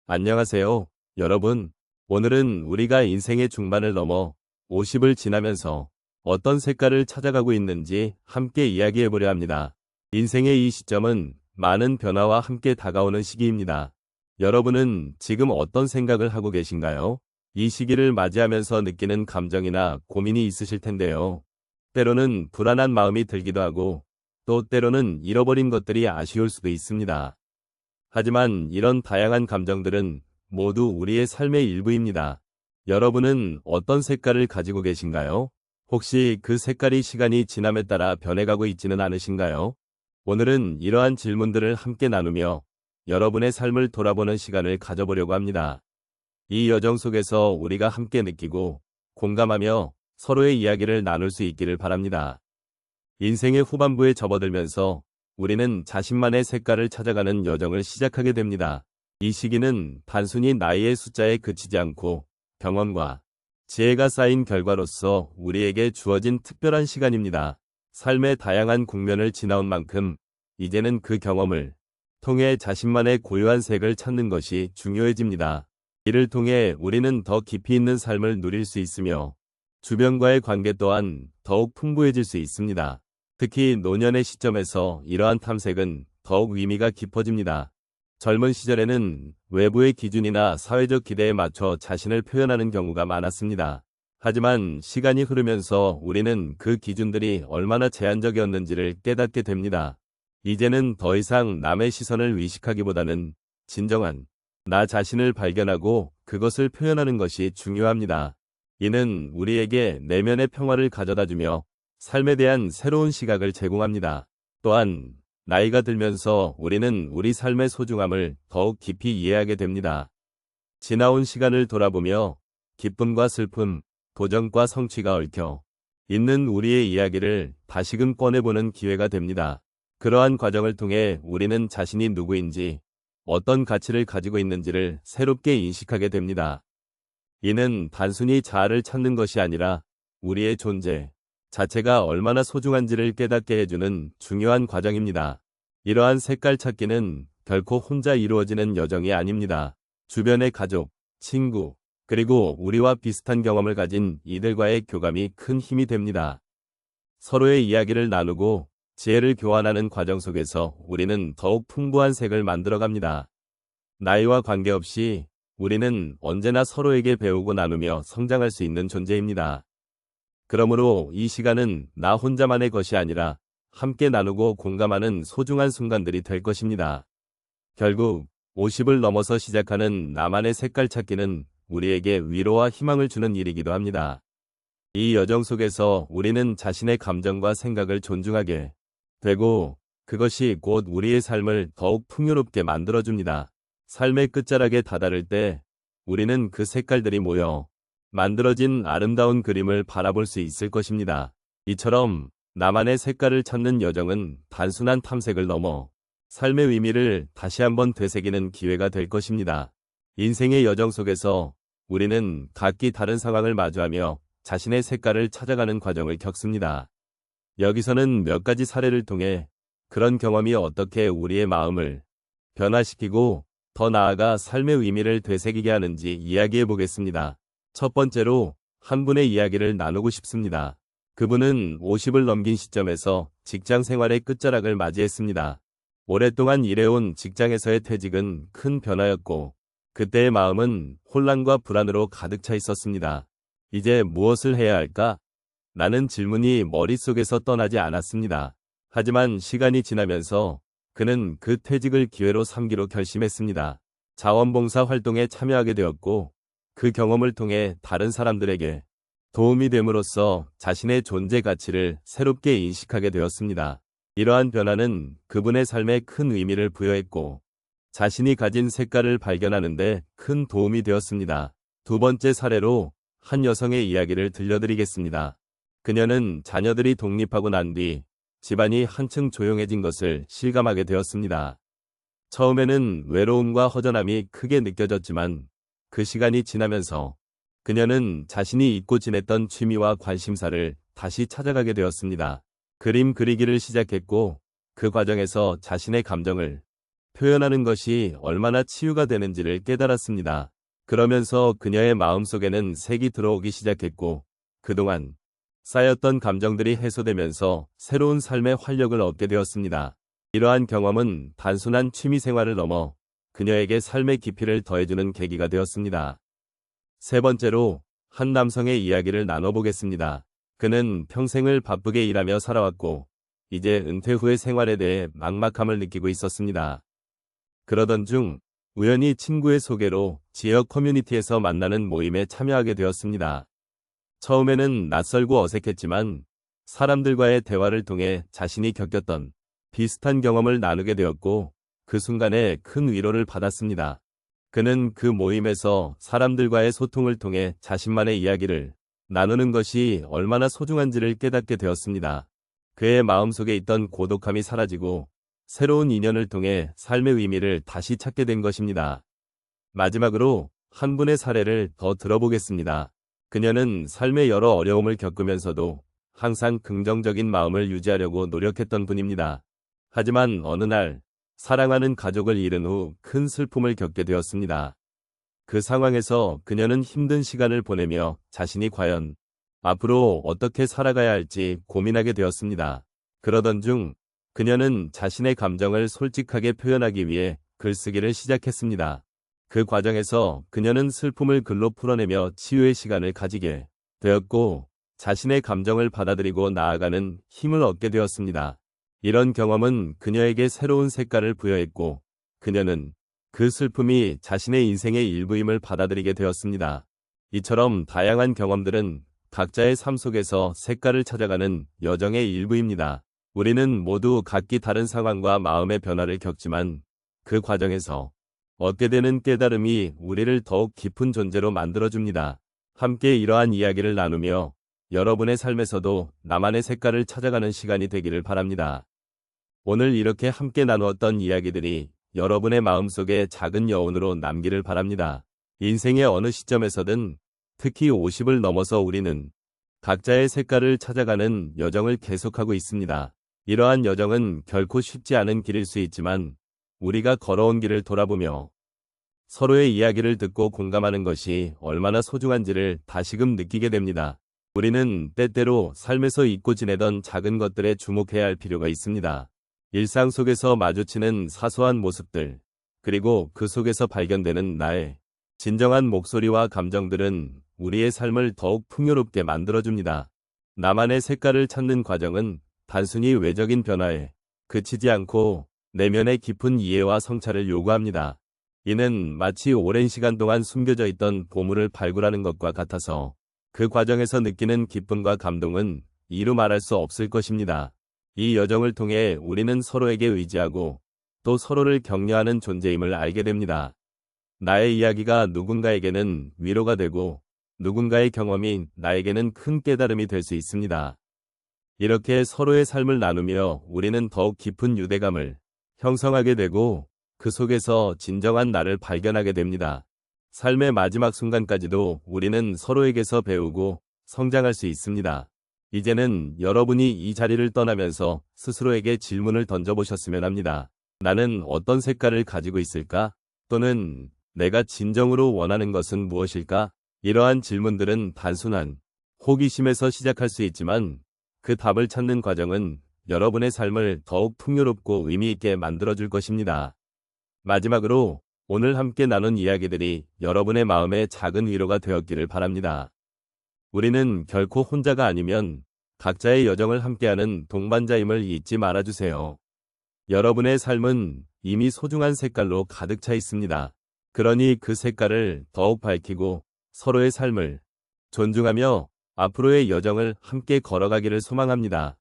안녕하세요, 여러분. 오늘은 우리가 인생의 중반을 넘어 50을 지나면서 어떤 색깔을 찾아가고 있는지 함께 이야기해 보려 합니다. 인생의 이 시점은 많은 변화와 함께 다가오는 시기입니다. 여러분은 지금 어떤 생각을 하고 계신가요? 이 시기를 맞이하면서 느끼는 감정이나 고민이 있으실 텐데요. 때로는 불안한 마음이 들기도 하고, 또 때로는 잃어버린 것들이 아쉬울 수도 있습니다. 하지만 이런 다양한 감정들은 모두 우리의 삶의 일부입니다. 여러분은 어떤 색깔을 가지고 계신가요? 혹시 그 색깔이 시간이 지남에 따라 변해가고 있지는 않으신가요? 오늘은 이러한 질문들을 함께 나누며 여러분의 삶을 돌아보는 시간을 가져보려고 합니다. 이 여정 속에서 우리가 함께 느끼고 공감하며 서로의 이야기를 나눌 수 있기를 바랍니다. 인생의 후반부에 접어들면서 우리는 자신만의 색깔을 찾아가는 여정을 시작하게 됩니다. 이 시기는 단순히 나이의 숫자에 그치지 않고 경험과 지혜가 쌓인 결과로서 우리에게 주어진 특별한 시간입니다. 삶의 다양한 국면을 지나온 만큼 이제는 그 경험을 통해 자신만의 고유한 색을 찾는 것이 중요해집니다. 이를 통해 우리는 더 깊이 있는 삶을 누릴 수 있으며 주변과의 관계 또한 더욱 풍부해질 수 있습니다. 특히 노년의 시점에서 이러한 탐색은 더욱 의미가 깊어집니다. 젊은 시절에는 외부의 기준이나 사회적 기대에 맞춰 자신을 표현하는 경우가 많았습니다. 하지만 시간이 흐르면서 우리는 그 기준들이 얼마나 제한적이었는지를 깨닫게 됩니다. 이제는 더 이상 남의 시선을 의식하기보다는 진정한 나 자신을 발견하고 그것을 표현하는 것이 중요합니다. 이는 우리에게 내면의 평화를 가져다주며 삶에 대한 새로운 시각을 제공합니다. 또한 나이가 들면서 우리는 우리 삶의 소중함을 더욱 깊이 이해하게 됩니다. 지나온 시간을 돌아보며 기쁨과 슬픔, 도전과 성취가 얽혀 있는 우리의 이야기를 다시금 꺼내보는 기회가 됩니다. 그러한 과정을 통해 우리는 자신이 누구인지, 어떤 가치를 가지고 있는지를 새롭게 인식하게 됩니다. 이는 단순히 자아를 찾는 것이 아니라 우리의 존재 자체가 얼마나 소중한지를 깨닫게 해주는 중요한 과정입니다. 이러한 색깔 찾기는 결코 혼자 이루어지는 여정이 아닙니다. 주변의 가족, 친구, 그리고 우리와 비슷한 경험을 가진 이들과의 교감이 큰 힘이 됩니다. 서로의 이야기를 나누고 지혜를 교환하는 과정 속에서 우리는 더욱 풍부한 색을 만들어갑니다. 나이와 관계없이 우리는 언제나 서로에게 배우고 나누며 성장할 수 있는 존재입니다. 그러므로 이 시간은 나 혼자만의 것이 아니라 함께 나누고 공감하는 소중한 순간들이 될 것입니다. 결국 50을 넘어서 시작하는 나만의 색깔 찾기는 우리에게 위로와 희망을 주는 일이기도 합니다. 이 여정 속에서 우리는 자신의 감정과 생각을 존중하게 되고 그것이 곧 우리의 삶을 더욱 풍요롭게 만들어줍니다. 삶의 끝자락에 다다를 때 우리는 그 색깔들이 모여 만들어진 아름다운 그림을 바라볼 수 있을 것입니다. 이처럼 나만의 색깔을 찾는 여정은 단순한 탐색을 넘어 삶의 의미를 다시 한번 되새기는 기회가 될 것입니다. 인생의 여정 속에서 우리는 각기 다른 상황을 마주하며 자신의 색깔을 찾아가는 과정을 겪습니다. 여기서는 몇 가지 사례를 통해 그런 경험이 어떻게 우리의 마음을 변화시키고 더 나아가 삶의 의미를 되새기게 하는지 이야기해 보겠습니다. 첫 번째로 한 분의 이야기를 나누고 싶습니다. 그분은 50을 넘긴 시점에서 직장 생활의 끝자락을 맞이했습니다. 오랫동안 일해온 직장에서의 퇴직은 큰 변화였고 그때의 마음은 혼란과 불안으로 가득 차 있었습니다. 이제 무엇을 해야 할까? 라는 질문이 머릿속에서 떠나지 않았습니다. 하지만 시간이 지나면서 그는 그 퇴직을 기회로 삼기로 결심했습니다. 자원봉사 활동에 참여하게 되었고 그 경험을 통해 다른 사람들에게 도움이 됨으로써 자신의 존재 가치를 새롭게 인식하게 되었습니다. 이러한 변화는 그분의 삶에 큰 의미를 부여했고 자신이 가진 색깔을 발견하는 데 큰 도움이 되었습니다. 두 번째 사례로 한 여성의 이야기를 들려드리겠습니다. 그녀는 자녀들이 독립하고 난 뒤 집안이 한층 조용해진 것을 실감하게 되었습니다. 처음에는 외로움과 허전함이 크게 느껴졌지만 그 시간이 지나면서 그녀는 자신이 잊고 지냈던 취미와 관심사를 다시 찾아가게 되었습니다. 그림 그리기를 시작했고 그 과정에서 자신의 감정을 표현하는 것이 얼마나 치유가 되는지를 깨달았습니다. 그러면서 그녀의 마음속에는 색이 들어오기 시작했고 그동안 쌓였던 감정들이 해소되면서 새로운 삶의 활력을 얻게 되었습니다. 이러한 경험은 단순한 취미 생활을 넘어 그녀에게 삶의 깊이를 더해주는 계기가 되었습니다. 세 번째로 한 남성의 이야기를 나눠보겠습니다. 그는 평생을 바쁘게 일하며 살아왔고 이제 은퇴 후의 생활에 대해 막막함을 느끼고 있었습니다. 그러던 중 우연히 친구의 소개로 지역 커뮤니티에서 만나는 모임에 참여하게 되었습니다. 처음에는 낯설고 어색했지만 사람들과의 대화를 통해 자신이 겪었던 비슷한 경험을 나누게 되었고 그 순간에 큰 위로를 받았습니다. 그는 그 모임에서 사람들과의 소통을 통해 자신만의 이야기를 나누는 것이 얼마나 소중한지를 깨닫게 되었습니다. 그의 마음속에 있던 고독함이 사라지고 새로운 인연을 통해 삶의 의미를 다시 찾게 된 것입니다. 마지막으로 한 분의 사례를 더 들어보겠습니다. 그녀는 삶의 여러 어려움을 겪으면서도 항상 긍정적인 마음을 유지하려고 노력했던 분입니다. 하지만 어느 날 사랑하는 가족을 잃은 후 큰 슬픔을 겪게 되었습니다. 그 상황에서 그녀는 힘든 시간을 보내며 자신이 과연 앞으로 어떻게 살아가야 할지 고민하게 되었습니다. 그러던 중 그녀는 자신의 감정을 솔직하게 표현하기 위해 글쓰기를 시작했습니다. 그 과정에서 그녀는 슬픔을 글로 풀어내며 치유의 시간을 가지게 되었고 자신의 감정을 받아들이고 나아가는 힘을 얻게 되었습니다. 이런 경험은 그녀에게 새로운 색깔을 부여했고 그녀는 그 슬픔이 자신의 인생의 일부임을 받아들이게 되었습니다. 이처럼 다양한 경험들은 각자의 삶 속에서 색깔을 찾아가는 여정의 일부입니다. 우리는 모두 각기 다른 상황과 마음의 변화를 겪지만 그 과정에서 얻게 되는 깨달음이 우리를 더욱 깊은 존재로 만들어줍니다. 함께 이러한 이야기를 나누며 여러분의 삶에서도 나만의 색깔을 찾아가는 시간이 되기를 바랍니다. 오늘 이렇게 함께 나누었던 이야기들이 여러분의 마음속에 작은 여운으로 남기를 바랍니다. 인생의 어느 시점에서든 특히 50을 넘어서 우리는 각자의 색깔을 찾아가는 여정을 계속하고 있습니다. 이러한 여정은 결코 쉽지 않은 길일 수 있지만 우리가 걸어온 길을 돌아보며 서로의 이야기를 듣고 공감하는 것이 얼마나 소중한지를 다시금 느끼게 됩니다. 우리는 때때로 삶에서 잊고 지내던 작은 것들에 주목해야 할 필요가 있습니다. 일상 속에서 마주치는 사소한 모습들, 그리고 그 속에서 발견되는 나의 진정한 목소리와 감정들은 우리의 삶을 더욱 풍요롭게 만들어줍니다. 나만의 색깔을 찾는 과정은 단순히 외적인 변화에 그치지 않고 내면의 깊은 이해와 성찰을 요구합니다. 이는 마치 오랜 시간 동안 숨겨져 있던 보물을 발굴하는 것과 같아서 그 과정에서 느끼는 기쁨과 감동은 이루 말할 수 없을 것입니다. 이 여정을 통해 우리는 서로에게 의지하고 또 서로를 격려하는 존재임을 알게 됩니다. 나의 이야기가 누군가에게는 위로가 되고 누군가의 경험이 나에게는 큰 깨달음이 될 수 있습니다. 이렇게 서로의 삶을 나누며 우리는 더욱 깊은 유대감을 형성하게 되고 그 속에서 진정한 나를 발견하게 됩니다. 삶의 마지막 순간까지도 우리는 서로에게서 배우고 성장할 수 있습니다. 이제는 여러분이 이 자리를 떠나면서 스스로에게 질문을 던져보셨으면 합니다. 나는 어떤 색깔을 가지고 있을까? 또는 내가 진정으로 원하는 것은 무엇일까? 이러한 질문들은 단순한 호기심에서 시작할 수 있지만 그 답을 찾는 과정은 여러분의 삶을 더욱 풍요롭고 의미 있게 만들어줄 것입니다. 마지막으로 오늘 함께 나눈 이야기들이 여러분의 마음에 작은 위로가 되었기를 바랍니다. 우리는 결코 혼자가 아니면 각자의 여정을 함께하는 동반자임을 잊지 말아주세요. 여러분의 삶은 이미 소중한 색깔로 가득 차 있습니다. 그러니 그 색깔을 더욱 밝히고 서로의 삶을 존중하며 앞으로의 여정을 함께 걸어가기를 소망합니다.